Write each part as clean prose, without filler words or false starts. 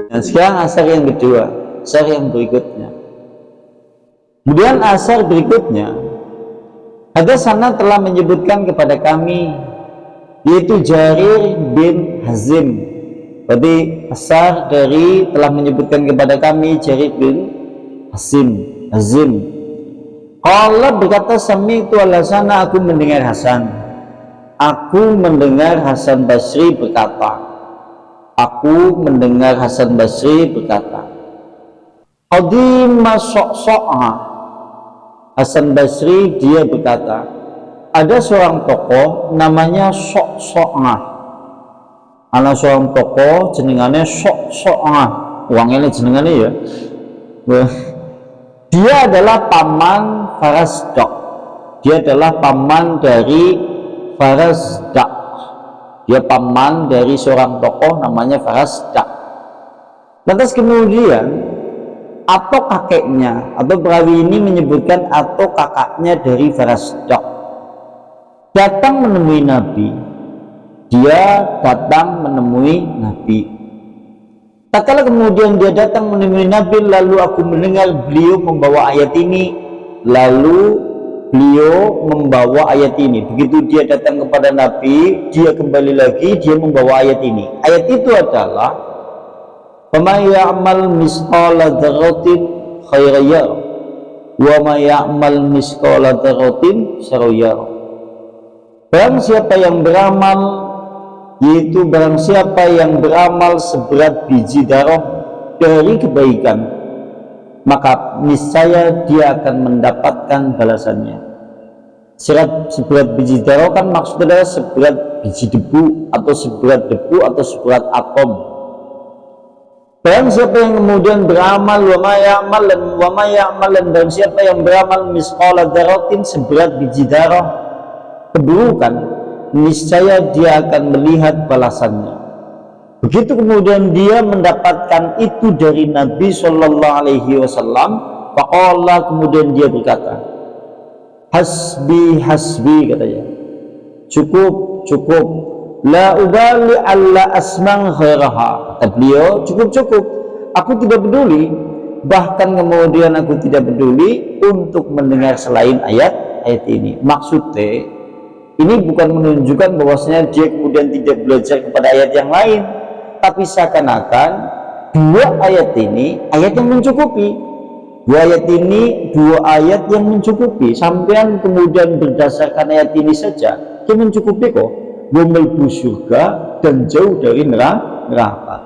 Dan sekarang asar yang kedua, asar yang berikutnya. Kemudian asar berikutnya, ada sanad telah menyebutkan kepada kami, yaitu Jarir bin Hazim. Berarti asar dari telah menyebutkan kepada kami Jarir bin Hazim. Allah berkata, Sami'tu al-Hasana, aku mendengar Hasan. Aku mendengar Hasan Basri berkata. Aku mendengar Hasan Basri berkata. Qadima So'so'ah. Hasan Basri dia berkata, ada seorang tokoh namanya So'so'ah. Ada seorang tokoh jenengannya So'so'ah. Uangnya jenengannya ya. Dia adalah paman Farasdak. Dia adalah paman dari Farasdak. Dia paman dari seorang tokoh namanya Farasdak. Lantas kemudian atau kakeknya, atau perawi ini menyebutkan atau kakaknya dari Farasdak datang menemui Nabi. Dia datang menemui Nabi. Tak kala kemudian dia datang menemui Nabi, lalu aku mendengar beliau membawa ayat ini. Lalu beliau membawa ayat ini. Begitu dia datang kepada Nabi, dia kembali lagi, dia membawa ayat ini. Ayat itu adalah "Faman ya'mal misqala dzarratin khairan yarah, wa may ya'mal misqala dzarratin syarran yarah." Barang siapa yang beramal, yaitu barang siapa yang beramal seberat biji darah dari kebaikan, maka niscaya dia akan mendapatkan balasannya. Seberat biji darah kan maksudnya seberat biji debu, atau seberat debu, atau seberat atom. Barang siapa yang kemudian beramal wa ma ya'mal, dan siapa yang beramal misqala dzarratin seberat biji darah keburukan, niscaya dia akan melihat balasannya. Begitu kemudian dia mendapatkan itu dari Nabi Shallallahu Alaihi Wasallam, faqala, kemudian dia berkata, hasbi katanya, cukup, la ubali alla asmang khairaha, kata beliau, cukup, aku tidak peduli, bahkan kemudian aku tidak peduli untuk mendengar selain ayat ini. Maksudnya ini bukan menunjukkan bahwasanya dia kemudian tidak belajar kepada ayat yang lain, tapi seakan-akan dua ayat ini ayat yang mencukupi. Dua ayat ini dua ayat yang mencukupi. Sampean kemudian berdasarkan ayat ini saja, itu mencukupi kok. Melbu surga dan jauh dari neraka.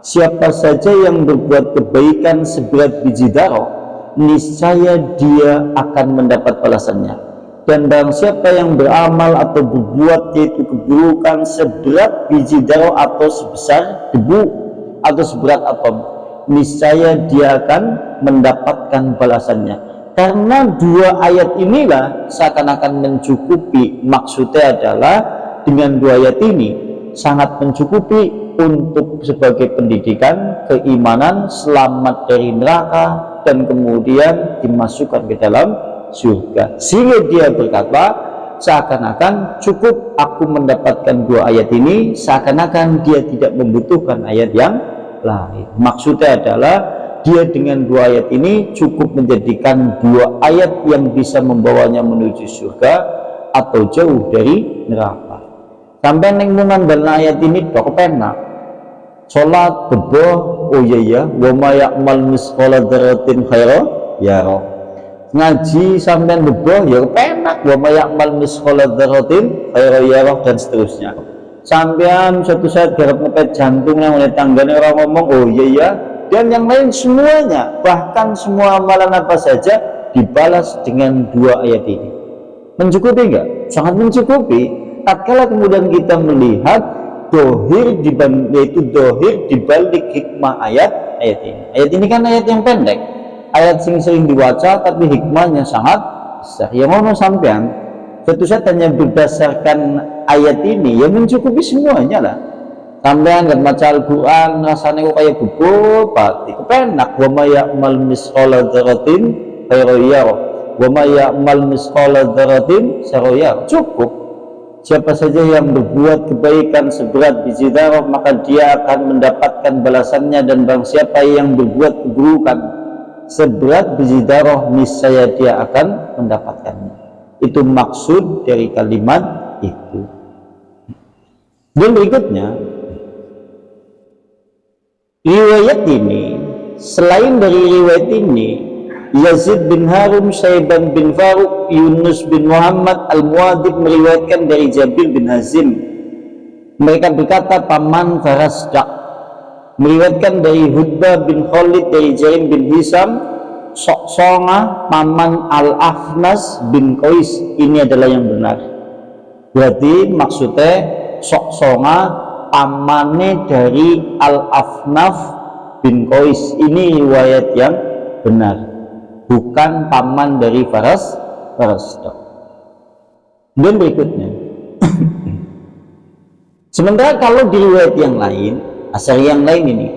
Siapa saja yang berbuat kebaikan seberat biji darah, niscaya dia akan mendapat balasannya. Dan barang siapa yang beramal atau berbuat yaitu keburukan seberat biji darah atau sebesar debu atau seberat atom, niscaya dia akan mendapatkan balasannya. Karena dua ayat inilah seakan-akan mencukupi. Maksudnya adalah dengan dua ayat ini sangat mencukupi untuk sebagai pendidikan keimanan, selamat dari neraka, dan kemudian dimasukkan ke dalam surga. Sehingga dia berkata, seakan-akan cukup aku mendapatkan dua ayat ini, seakan-akan dia tidak membutuhkan ayat yang lain. Maksudnya adalah dia dengan dua ayat ini cukup menjadikan dua ayat yang bisa membawanya menuju surga atau jauh dari neraka. Sampai nengmungan dalam ayat ini tok penak sholat bebo, oh iya wa ma ya'mal misqala dzarratin khairan yarah. Ngaji sampean bebo ya penak, wa ma ya'mal misqala dzarratin khairan yarah, dan seterusnya. Sampean suatu saat garap ngepet jantung yang oleh tanggane orang ngomong oh iya, dan yang lain semuanya, bahkan semua amalan apa saja dibalas dengan dua ayat ini. Mencukupi enggak? Sangat mencukupi. Tatkala kemudian kita melihat dohir yaitu dohir dibalik hikmah ayat ini. Ayat ini kan ayat yang pendek, ayat sing sering dibaca, tapi hikmahnya sangat besar. Yang mau sampean suatu saat hanya berdasarkan ayat ini yang mencukupi semuanya lah. Sampean nggak baca Al-Quran rasanya kok kayak bubur pati kepenak. Wa ma ya'mal misqala dzarratin khairan yarah, wa ma ya'mal misqala dzarratin syarran yarah. Cukup. siapa saja yang berbuat kebaikan seberat biji zarah maka dia akan mendapatkan balasannya, dan barang siapa yang berbuat keburukan seberat biji zarah niscaya dia akan mendapatkannya. Itu maksud dari kalimat itu. Dan berikutnya, riwayat ini, selain dari riwayat ini, Yazid bin Harum, Syaiban bin Faruq, Yunus bin Muhammad Al-Muadib meriwayatkan dari Jabir bin Hazim. Mereka berkata paman Farasdak. Meriwayatkan dari Hudbah bin Khalid dari Jarim bin Hisam, Soksonga paman Al-Afnas bin Qais. Ini adalah yang benar. Berarti maksudnya Soksonga pamane dari Al-Afnaf bin Qais. Ini riwayat yang benar, bukan paman dari Farasdak. Dan berikutnya, sementara kalau di riwayat yang lain, asar yang lain ini,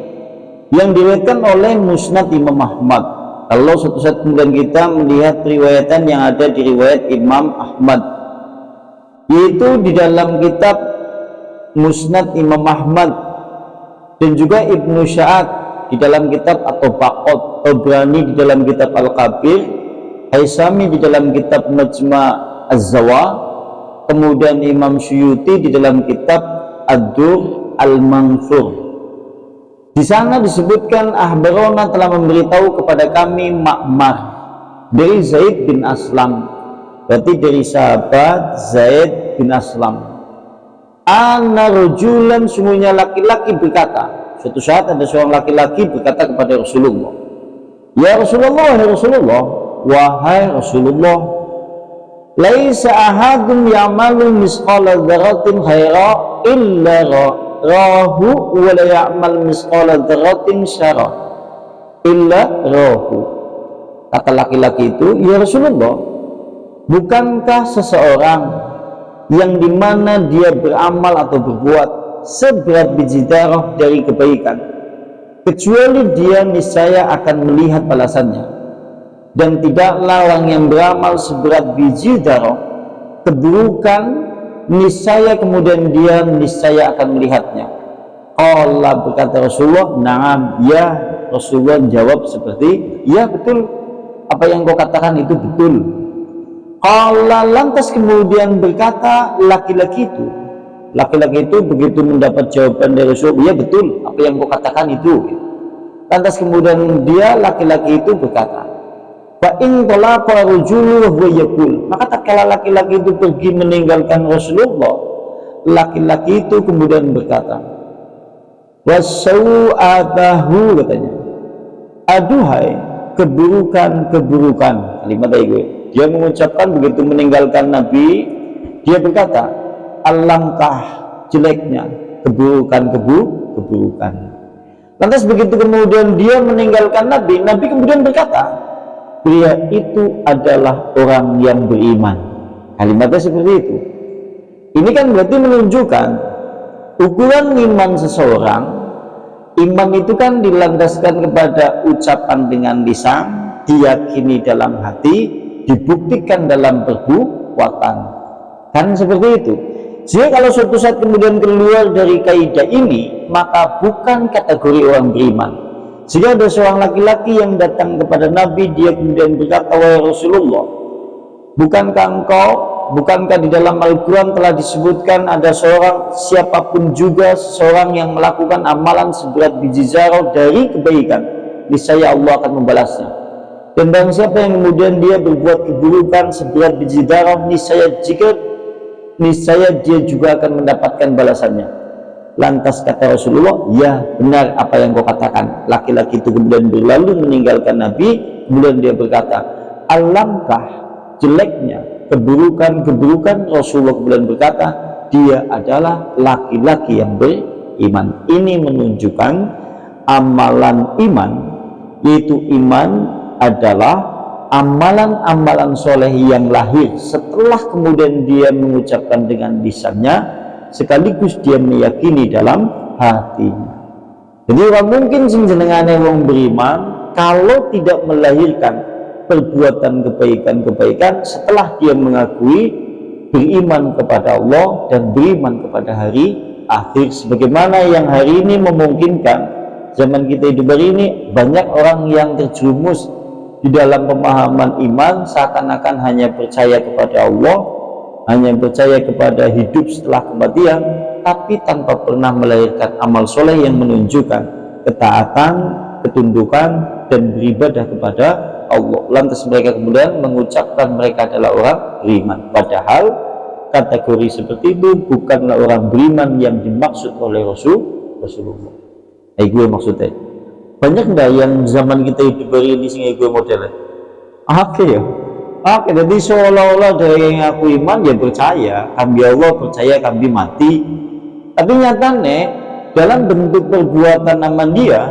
yang diriwayatkan oleh Musnad Imam Ahmad. Kalau suatu saat kemudian kita melihat riwayatan yang ada di riwayat Imam Ahmad, yaitu di dalam kitab Musnad Imam Ahmad, dan juga Ibnu Sya'ad di dalam kitab At-Tabaqat, Tabrani di dalam kitab Al-Kabir, Haisami di dalam kitab Majma' Az-Zawa, kemudian Imam Syuyuti di dalam kitab Ad-Dur Al-Manthur. Di sana disebutkan Ahbarona telah memberitahu kepada kami Ma'mar dari Zaid bin Aslam, berarti dari sahabat Zaid bin Aslam, anna rajulan, sungguhnya laki-laki berkata, suatu saat ada seorang laki-laki berkata kepada Rasulullah, ya Rasulullah, wahai Rasulullah, wahai Rasulullah, laisa ahadun ya'malu misqala dzarratin khaira illa rahu wa la ya'mal misqala dzarratin syarra illa rahu. Kata laki-laki itu, ya Rasulullah, bukankah seseorang yang dimana dia beramal atau berbuat seberat biji zarah dari kebaikan, kecuali dia niscaya akan melihat balasannya, dan tidaklah orang yang beramal seberat biji zarah keburukan niscaya kemudian dia niscaya akan melihatnya. Allah, berkata Rasulullah, na'am, ya. Rasulullah jawab seperti, ya betul, apa yang kau katakan itu betul. Allah, lantas kemudian berkata laki-laki itu begitu mendapat jawaban dari Rasul, ya betul, apa yang kau katakan itu. Lantas kemudian dia laki-laki itu berkata, fa in talaqa rajulu wa huwa yaqul, maka tatkala laki-laki itu pergi meninggalkan Rasulullah, laki-laki itu kemudian berkata, wasau'atahu, katanya, aduhai keburukan-keburukan. Kalimat itu dia mengucapkan begitu meninggalkan Nabi, dia berkata, alangkah jeleknya keburukan-keburukan. Lantas begitu kemudian dia meninggalkan Nabi, Nabi kemudian berkata, pria itu adalah orang yang beriman. Kalimatnya seperti itu. Ini kan berarti menunjukkan ukuran iman seseorang. Iman itu kan dilandaskan kepada ucapan dengan lisan, diyakini dalam hati, dibuktikan dalam perbuatan. Kan seperti itu. Jadi kalau suatu saat kemudian keluar dari kaidah ini, maka bukan kategori orang beriman. Jika ada seorang laki-laki yang datang kepada Nabi, dia kemudian berkata, wahai Rasulullah, bukankah di dalam Al-Quran telah disebutkan ada seorang, siapapun juga seseorang yang melakukan amalan seberat biji zarah dari kebaikan, niscaya Allah akan membalasnya. Dan barang siapa yang kemudian dia berbuat keburukan seberat biji zarah, niscaya dia juga akan mendapatkan balasannya. Lantas kata Rasulullah, ya benar apa yang kau katakan. Laki-laki itu kemudian berlalu meninggalkan Nabi, kemudian dia berkata, alangkah jeleknya keburukan-keburukan. Rasulullah kemudian berkata, dia adalah laki-laki yang beriman. Ini menunjukkan amalan iman, yaitu iman adalah amalan-amalan soleh yang lahir setelah kemudian dia mengucapkan dengan lisannya, sekaligus dia meyakini dalam hatinya. Jadi orang mungkin sing jenengane wong beriman kalau tidak melahirkan perbuatan kebaikan-kebaikan setelah dia mengakui beriman kepada Allah dan beriman kepada hari akhir, sebagaimana yang hari ini memungkinkan. Zaman kita hidup hari ini banyak orang yang terjerumus di dalam pemahaman iman seakan-akan hanya percaya kepada Allah, hanya percaya kepada hidup setelah kematian, tapi tanpa pernah melahirkan amal soleh yang menunjukkan ketaatan, ketundukan, dan beribadah kepada Allah. Lantas mereka kemudian mengucapkan mereka adalah orang beriman, padahal kategori seperti itu bukanlah orang beriman yang dimaksud oleh Rasulullah. Gue maksudnya banyak nggak yang zaman kita hidup hari ini sing gue modelnya ya jadi seolah-olah dari yang aku iman ya percaya kami Allah, percaya kami mati, tapi nyatanya dalam bentuk perbuatan aman dia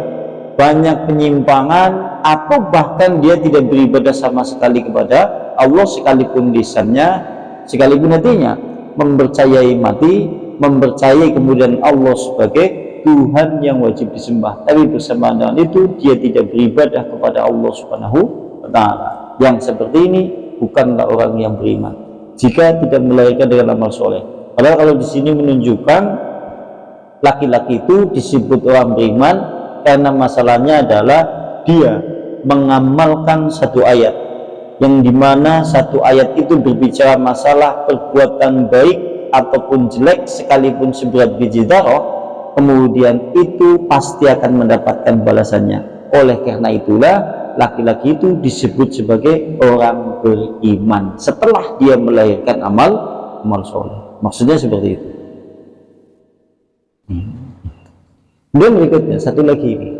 banyak penyimpangan, atau bahkan dia tidak beribadah sama sekali kepada Allah, sekalipun lisannya, sekalipun hatinya mempercayai mati, mempercayai kemudian Allah sebagai Tuhan yang wajib disembah, tapi bersamaan dengan itu dia tidak beribadah kepada Allah Subhanahu wa Ta'ala. Yang seperti ini bukanlah orang yang beriman jika tidak melahirkan dengan amal soleh. Padahal kalau di sini menunjukkan laki-laki itu disebut orang beriman karena masalahnya adalah dia mengamalkan satu ayat, yang dimana satu ayat itu berbicara masalah perbuatan baik ataupun jelek sekalipun seberat biji darah, kemudian itu pasti akan mendapatkan balasannya. Oleh karena itulah laki-laki itu disebut sebagai orang beriman setelah dia melahirkan amal soleh. Maksudnya seperti itu. Dan berikutnya satu lagi ini.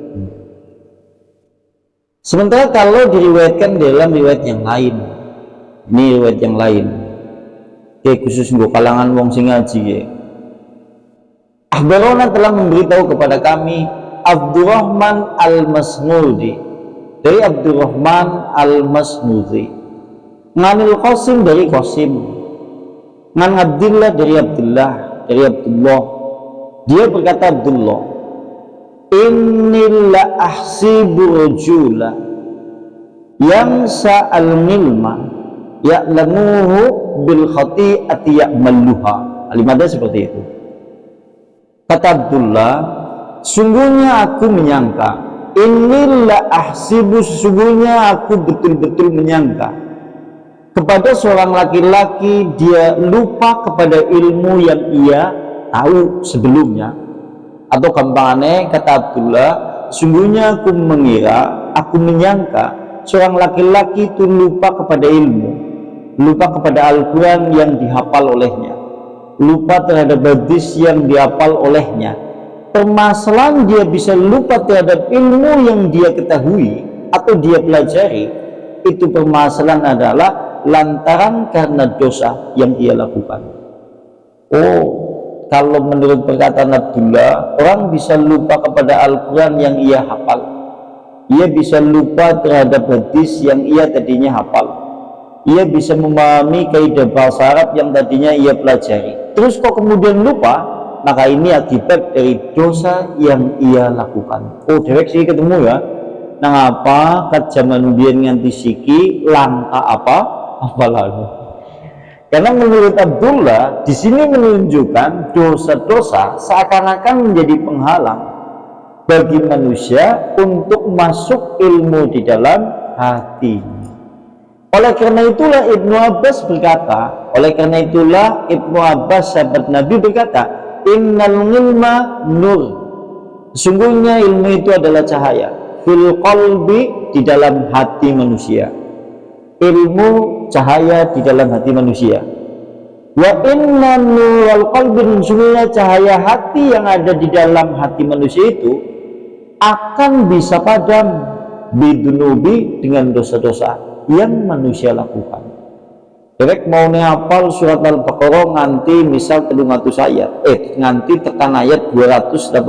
Sementara kalau diriwayatkan dalam riwayat yang lain, ini riwayat yang lain, kayak khusus gue kalangan wong sing ngaji ya. Akhbarona telah memberitahu kepada kami Abdurrahman al-Masnudi, dari Abdurrahman al-Masnudi, nganil Qasim dari Qasim, ngan Abdullah dari Abdullah, dia berkata Abdullah, innila ahsibu rajula yang sa'al milma ya'lamuhu bil khati'ati ya'malluha. Alimatnya seperti itu. Kata Abdullah, sungguhnya aku menyangka, inilah ahsibu, sesungguhnya aku betul-betul menyangka kepada seorang laki-laki dia lupa kepada ilmu yang ia tahu sebelumnya. Atau gampangannya kata Abdullah, sungguhnya aku mengira, aku menyangka seorang laki-laki itu lupa kepada ilmu, lupa kepada Al-Quran yang dihafal olehnya, lupa terhadap hadis yang dihafal olehnya. Permasalahan dia bisa lupa terhadap ilmu yang dia ketahui atau dia pelajari, itu permasalahan adalah lantaran karena dosa yang dia lakukan. Kalau menurut perkataan Abdullah, orang bisa lupa kepada Al-Quran yang ia hafal, ia bisa lupa terhadap hadis yang ia tadinya hafal, ia bisa memahami kaidah bahasa Arab yang tadinya ia pelajari, terus kok kemudian lupa, maka ini akibat dari dosa yang ia lakukan. Dewek sih ketemu ya, nah apa kat zaman biyen nganti siki langka apa lalu. Karena menurut Abdullah di sini menunjukkan dosa-dosa seakan-akan menjadi penghalang bagi manusia untuk masuk ilmu di dalam hati. Oleh karena itulah Ibnu Abbas berkata, sahabat Nabi berkata, innal ilma nur, sesungguhnya ilmu itu adalah cahaya, fil qalbi, di dalam hati manusia. Ilmu cahaya di dalam hati manusia. Wa inna nurul qalbi, sesungguhnya cahaya hati yang ada di dalam hati manusia itu akan bisa padam bidunubi, dengan dosa-dosa yang manusia lakukan. Direk mau hafal surat Al-Baqarah nganti misal 300 ayat, nganti tekan ayat 286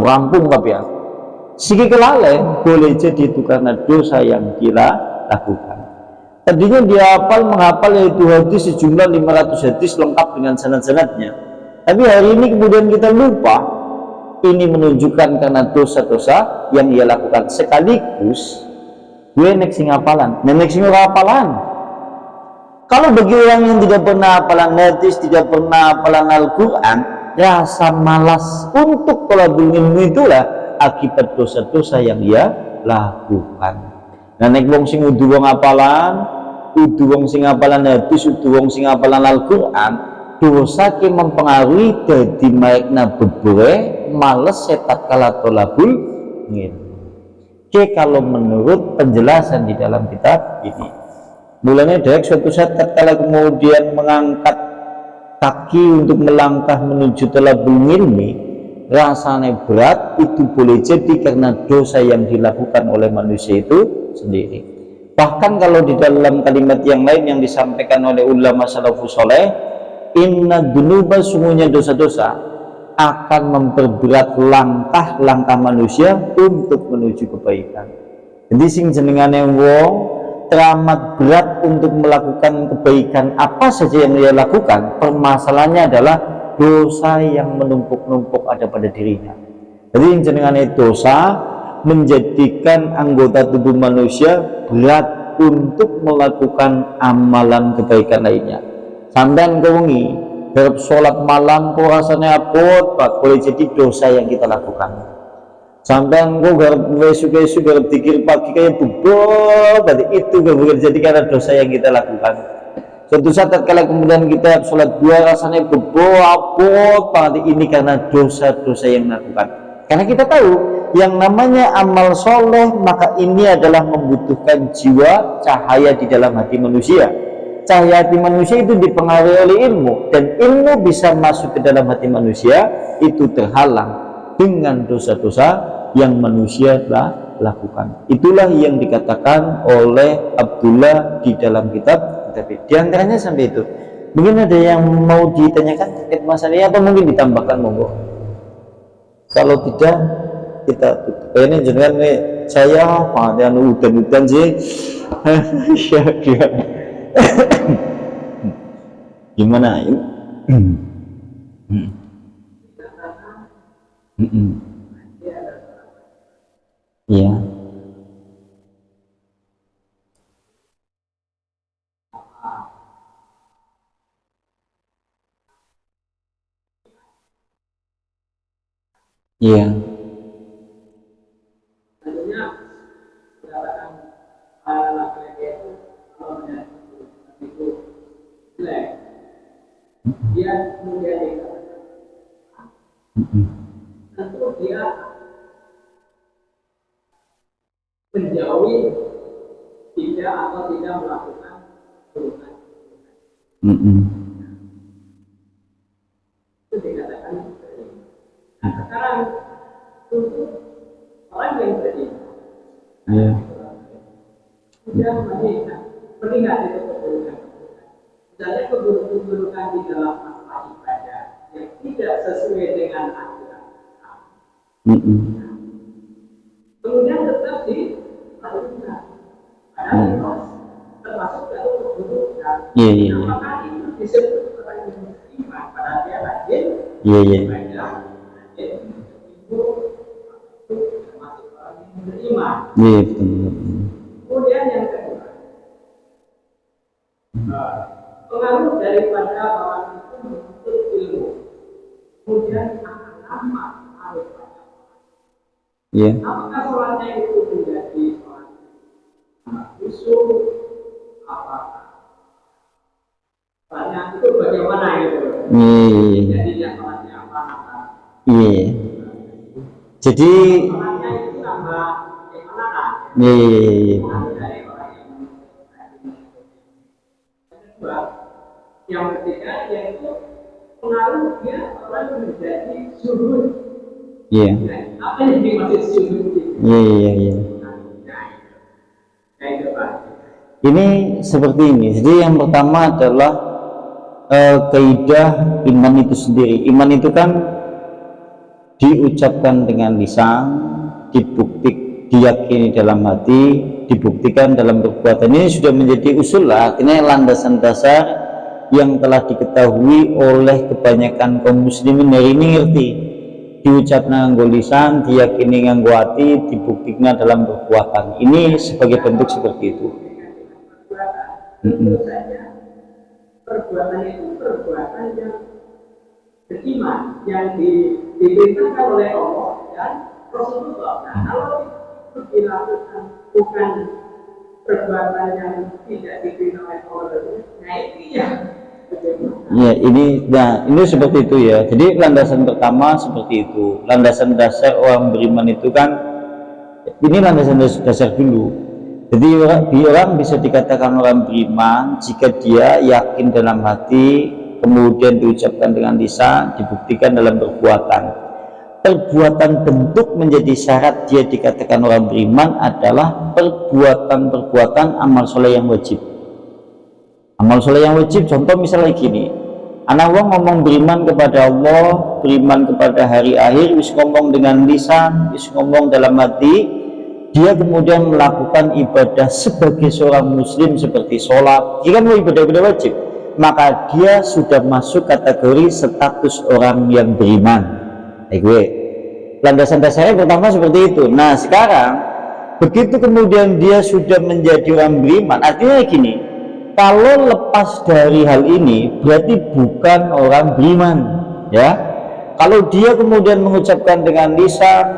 rampung kabeh. Siki kelalen boleh jadi itu karena dosa yang kita lakukan. Tadinya dia menghafal yaitu hadis sejumlah 500 hadis lengkap dengan sanad-sanadnya, tapi hari ini kemudian kita lupa. Ini menunjukkan karena dosa-dosa yang ia lakukan. Sekaligus gue nek sing hafalan, nenek sing ora hafalan. Kalau bagi orang yang tidak pernah hafalan hadis, tidak pernah hafalan Al-Quran, rasa malas untuk thalabul ilmi itulah akibat dosa-dosa yang dia lakukan. Nah, nek wong sing udu wong hafalan, udu wong sing hafalan hadis, udu wong sing hafalan Al-Quran, dosa ki mempengaruhi dadi maikna bebore males setat kala thalabul ilmi. Oke, kalau menurut penjelasan di dalam kitab ini, mulanya dari suatu saat tatkala kemudian mengangkat kaki untuk melangkah menuju thalabul ilmi, rasanya berat, itu boleh jadi karena dosa yang dilakukan oleh manusia itu sendiri. Bahkan kalau di dalam kalimat yang lain yang disampaikan oleh ulama salafus soleh, inna dunuba, sungguhnya dosa-dosa akan memperberat langkah manusia untuk menuju kebaikan. Jadi sing jenengane wong teramat berat untuk melakukan kebaikan apa saja yang dia lakukan, permasalahannya adalah dosa yang menumpuk-numpuk ada pada dirinya. Jadi yang jenengane dosa menjadikan anggota tubuh manusia berat untuk melakukan amalan kebaikan lainnya. Sampeyan kewengi garap sholat malam kok rasanya apot pak, boleh jadi dosa yang kita lakukan. Sampeyan kok garap esuk-esuk garap dikir pagi kayak bubuk, berarti itu boleh jadi karena dosa yang kita lakukan. Suatu saat kalau kemudian kita sholat dua rasanya bubuk apot, berarti ini karena dosa-dosa yang dilakukan. Karena kita tahu yang namanya amal soleh, maka ini adalah membutuhkan jiwa cahaya di dalam hati manusia. Cahaya hati manusia itu dipengaruhi oleh ilmu, dan ilmu bisa masuk ke dalam hati manusia itu terhalang dengan dosa-dosa yang manusia telah lakukan. Itulah yang dikatakan oleh Abdullah di dalam kitab di antaranya sampai itu. Mungkin ada yang mau ditanyakan terkait masalah atau mungkin ditambahkan, monggo. Kalau tidak kita tutup. Ini jangan nih saya pada udan-udan sih. Gimana ini? Iya. Iya. Dia kemudian tentu dia menjauhi tidak atau tidak melakukan perubahan. Itu dikatakan beriman. Nah sekarang untuk orang yang beriman, sudah melihat itu keburukan. Misalnya keburukan di dalam masalah ibadah yang tidak sesuai dengan aturan. Kemudian tetap dilakukan. Padahal termasuk dalam keburukan. Apakah itu disebut orang yang beriman? Padahal dia rajin ibadah, rajin itu termasuk orang yang beriman. Kemudian yang kedua, pengaruh daripada orang itu menuntut ilmu, kemudian akan lama harus pada orang. Apakah sholatnya itu menjadi sholat khusyuk? Apakah sholatnya itu bagaimana itu? Jadi yang sholatnya apa? Jadi sholatnya itu tambah bagaimana? Yang ketiga yaitu pengaruhnya orang menjadi zuhud. Apa yang dimaksud zuhud itu? Ini seperti ini. Jadi yang pertama adalah kaidah iman itu sendiri. Iman itu kan diucapkan dengan lisan, diyakini dalam hati, dibuktikan dalam perbuatan. Ini sudah menjadi usul lah, akhirnya landasan dasar yang telah diketahui oleh kebanyakan kaum muslimin hari ini ngerti. Diucapkan nganggo lisan, diyakini nganggo hati, dibuktikan dalam perbuatan. Ini sebagai bentuk seperti itu. perbuatan itu perbuatan yang beriman, yang diperintahkan oleh Allah dan Rasulullah. Nah, kalau itu dilakukan bukan perbuatan yang tidak diperintahkan oleh Allah, nah itu ya. Ya, ini seperti itu ya. Jadi landasan pertama seperti itu. Landasan dasar orang beriman itu kan, ini landasan dasar dulu. Jadi orang bisa dikatakan orang beriman jika dia yakin dalam hati, kemudian diucapkan dengan lisan, dibuktikan dalam perbuatan. Perbuatan bentuk menjadi syarat dia dikatakan orang beriman adalah perbuatan-perbuatan amal soleh yang wajib. Amal soleh yang wajib, contoh misalnya gini, anak wong ngomong beriman kepada Allah, beriman kepada hari akhir, wis ngomong dengan lisan, wis ngomong dalam hati, dia kemudian melakukan ibadah sebagai seorang muslim seperti sholat, jika mau ibadah-ibadah wajib, maka dia sudah masuk kategori status orang yang beriman. Landasan dasarnya pertama seperti itu. Nah sekarang begitu kemudian dia sudah menjadi orang beriman, artinya gini, kalau lepas dari hal ini berarti bukan orang beriman ya. Kalau dia kemudian mengucapkan dengan lisan,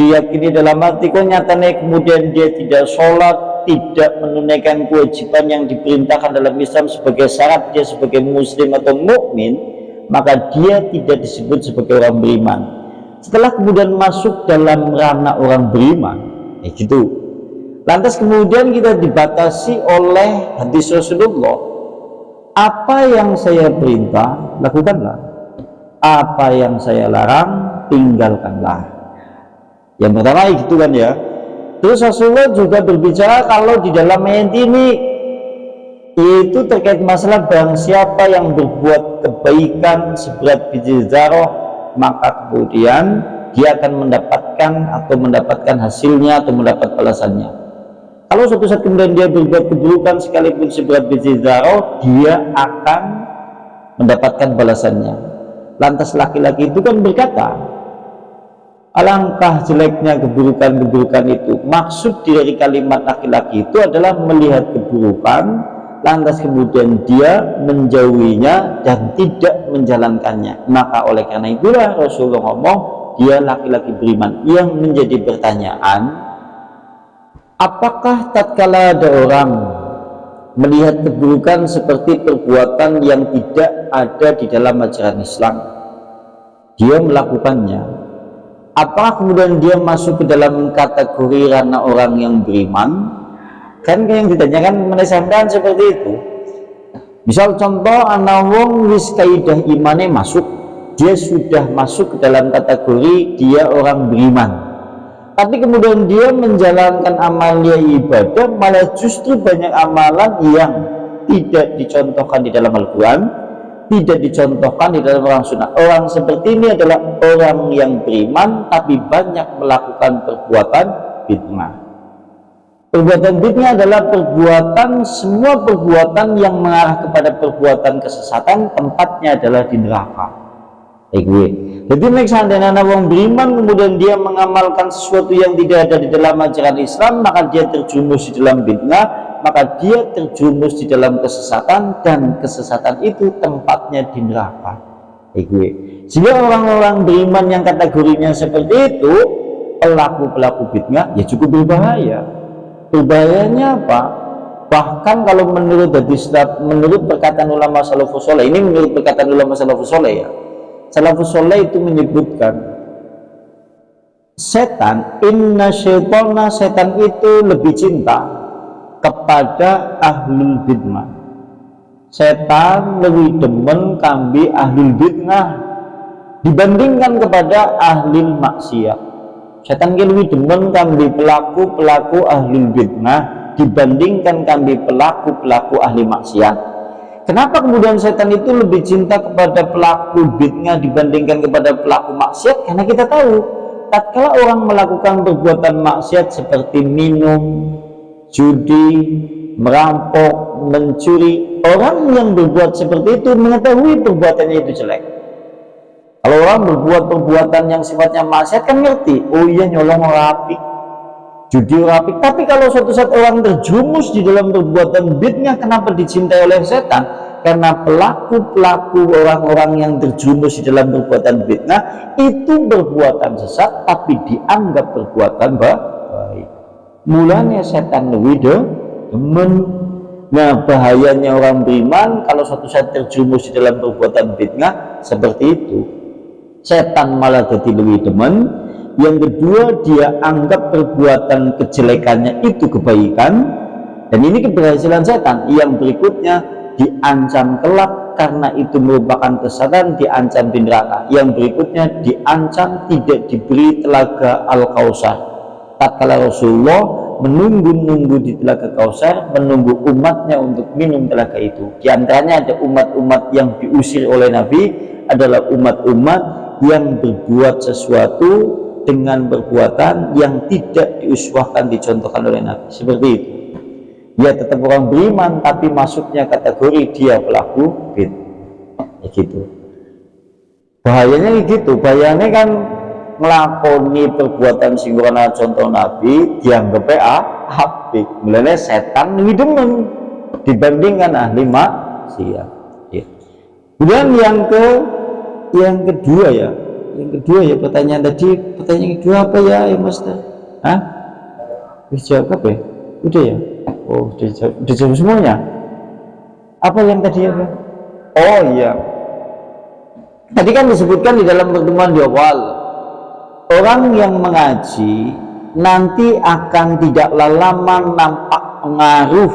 diyakini dalam hati, kok nyatanya kemudian dia tidak sholat, tidak menunaikan kewajiban yang diperintahkan dalam Islam sebagai syarat dia sebagai muslim atau mukmin, maka dia tidak disebut sebagai orang beriman. Setelah kemudian masuk dalam ranah orang beriman, gitu. Lantas kemudian kita dibatasi oleh hadis Rasulullah, apa yang saya perintah lakukanlah, apa yang saya larang tinggalkanlah. Yang pertama gitu kan ya. Terus Rasulullah juga berbicara kalau di dalam ayat ini yaitu terkait masalah barang siapa yang berbuat kebaikan seberat biji zarah, maka kemudian dia akan mendapatkan hasilnya atau mendapat balasannya. Kalau suatu saat kemudian dia berbuat keburukan sekalipun seberat biji zarah, dia akan mendapatkan balasannya. Lantas laki-laki itu kan berkata, alangkah jeleknya keburukan-keburukan itu. Maksud dari kalimat laki-laki itu adalah melihat keburukan, lantas kemudian dia menjauhinya dan tidak menjalankannya. Maka oleh karena itulah Rasulullah ngomong, dia laki-laki beriman. Yang menjadi pertanyaan, apakah tatkala ada orang melihat keburukan seperti perbuatan yang tidak ada di dalam ajaran Islam, dia melakukannya, apakah kemudian dia masuk ke dalam kategori ranah orang yang beriman? Kan yang ditanyakan menesankan seperti itu. Misal contoh anak wong wis kaidah imane masuk, dia sudah masuk ke dalam kategori dia orang beriman. Tapi kemudian dia menjalankan amalia ibadah, malah justru banyak amalan yang tidak dicontohkan di dalam Al-Quran, tidak dicontohkan di dalam orang sunnah. Orang seperti ini adalah orang yang beriman tapi banyak melakukan perbuatan bid'ah. Perbuatan bid'ah adalah semua perbuatan yang mengarah kepada perbuatan kesesatan, tempatnya adalah di neraka. Jadi seandainya orang beriman kemudian dia mengamalkan sesuatu yang tidak ada di dalam ajaran Islam, maka dia terjumus di dalam bid'ah, maka dia terjumus di dalam kesesatan, dan kesesatan itu tempatnya di neraka. Sehingga orang-orang beriman yang kategorinya seperti itu, pelaku-pelaku bid'ah, ya cukup berbahaya. Berbahayanya apa? Bahkan kalau menurut perkataan ulama salafus saleh, ini menurut perkataan ulama salafus saleh ya, salafus saleh itu menyebutkan setan itu lebih cinta kepada ahlul bid'ah. Setan lebih demen kambi ahlul bid'ah dibandingkan kepada ahlul maksiat. Setan lebih demen kambi pelaku ahlul bid'ah dibandingkan kambi pelaku ahli maksiat. Kenapa kemudian setan itu lebih cinta kepada pelaku bid'ah dibandingkan kepada pelaku maksiat? Karena kita tahu tatkala orang melakukan perbuatan maksiat seperti minum, judi, merampok, mencuri, orang yang berbuat seperti itu mengetahui perbuatannya itu jelek. Kalau orang berbuat perbuatan yang sifatnya maksiat kan ngerti, oh iya nyolong rapi, judi rapi. Tapi kalau suatu saat orang terjumus di dalam perbuatan bid'ah, kenapa dicintai oleh setan? karena pelaku-pelaku orang-orang yang terjerumus di dalam perbuatan fitnah itu perbuatan sesat tapi dianggap perbuatan baik. Mulanya setan lebih demen. Nah, bahayanya orang beriman kalau suatu saat terjerumus di dalam perbuatan fitnah seperti itu, setan malah jadi lebih demen. Yang kedua, dia anggap perbuatan kejelekannya itu kebaikan, dan ini keberhasilan setan. Yang berikutnya, diancam kelak karena itu merupakan kesalahan, diancam di neraka. Yang berikutnya, diancam tidak diberi telaga Al-Kausar. Tatkala Rasulullah menunggu-nunggu di telaga Kausar, menunggu umatnya untuk minum telaga itu. Di antaranya ada umat-umat yang diusir oleh Nabi, adalah umat-umat yang berbuat sesuatu dengan perbuatan yang tidak diuswahkan, dicontohkan oleh Nabi. Seperti itu. Dia tetap orang beriman tapi masuknya kategori dia pelaku bid'ah. Gitu. Bahayanya gitu. Bahayanya kan ngelakoni perbuatan singgoran contoh Nabi dianggap apik. Mulanya setan lebih demen dibandingkan ahli maksiat. Ya. Kemudian yang kedua ya. Yang kedua ya, pertanyaan kedua apa ya Master? Hah? Dijawab apa ya? Udah ya? Oh, dijawab semuanya. Apa yang tadi ya? Oh iya. Tadi kan disebutkan di dalam pertemuan di awal, orang yang mengaji nanti akan tidaklah lama nampak pengaruh,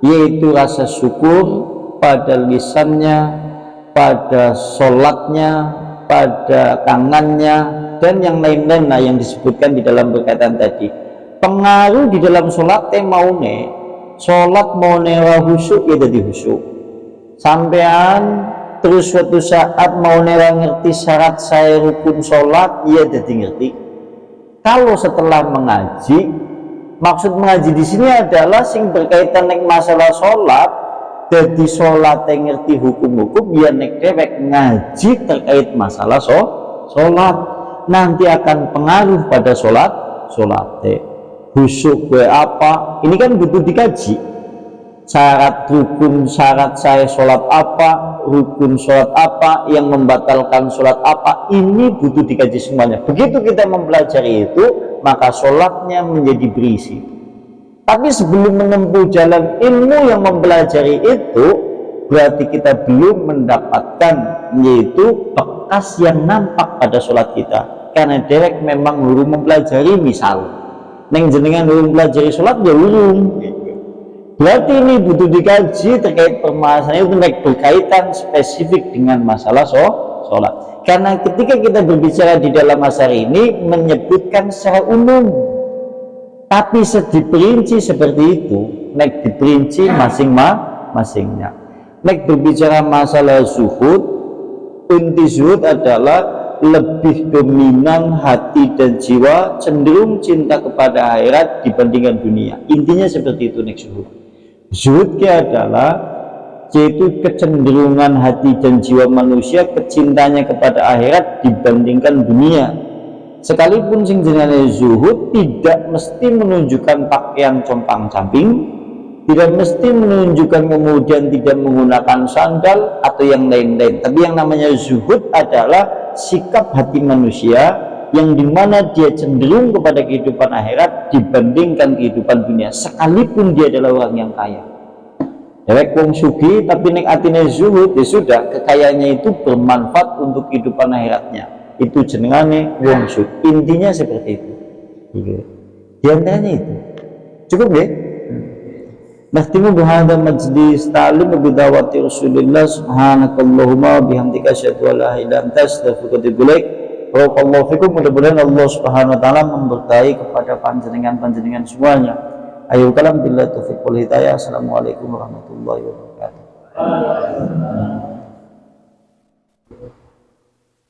yaitu rasa syukur pada lisannya, pada sholatnya, pada tangannya, dan yang lain-lain yang disebutkan di dalam berkaitan tadi. Pengaruh di dalam sholat maune, sholat maune khusyuk ya jadi khusyuk. Sampean terus suatu saat maune ngerti syarat saya rukun sholat, ya jadi ngerti. Kalau setelah mengaji, maksud mengaji di sini adalah sing berkaitan dengan masalah sholat, jadi sholat yang ngerti hukum-hukum, ya nek dewek ngaji terkait masalah sholat, nanti akan pengaruh pada sholat khusyuk apa, ini kan butuh dikaji. Syarat rukun, syarat saya sholat apa, rukun sholat apa, yang membatalkan sholat apa, ini butuh dikaji semuanya. Begitu kita mempelajari itu, maka sholatnya menjadi berisi. Tapi sebelum menempuh jalan ilmu yang mempelajari itu, berarti kita belum mendapatkan yaitu bekas yang nampak pada sholat kita. Karena derek memang belum mempelajari, misal neng jenengan belum mempelajari sholat ya belum. Berarti ini butuh dikaji terkait permasalahan itu berkaitan spesifik dengan masalah sholat. Karena ketika kita berbicara di dalam masalah ini menyebutkan secara umum, tapi diperinci seperti itu, nek diperinci masing-masingnya. Nek berbicara masalah zuhud, inti zuhud adalah lebih dominan hati dan jiwa cenderung cinta kepada akhirat dibandingkan dunia. Intinya seperti itu nek zuhud. Zuhud adalah yaitu kecenderungan hati dan jiwa manusia kecintanya kepada akhirat dibandingkan dunia. Sekalipun sing jenenge zuhud tidak mesti menunjukkan pakaian compang-camping, tidak mesti menunjukkan kemudian tidak menggunakan sandal atau yang lain-lain. Tapi yang namanya zuhud adalah sikap hati manusia yang dimana dia cenderung kepada kehidupan akhirat dibandingkan kehidupan dunia, sekalipun dia adalah orang yang kaya. Dewek wong sugih tapi nek atine zuhud, ya sudah, kekayaannya itu bermanfaat untuk kehidupan akhiratnya. Itu jenengane wong zuhud. Intinya seperti itu. Di antaranya itu. Cukup deh. Nakhtimu bihadza majlis ta'lim bi da'wati Rasulillah subhanakallahumma bihamdika asyhadu an la ilaha illa anta astaghfiruka wa atubu ilaik. Barakallahu fikum. Mudah-mudahan Allah Subhanahu wa taala memberkahi kepada panjenengan semuanya. Ayo kalam billahi taufiq wal hidayah. Assalamualaikum warahmatullahi wabarakatuh.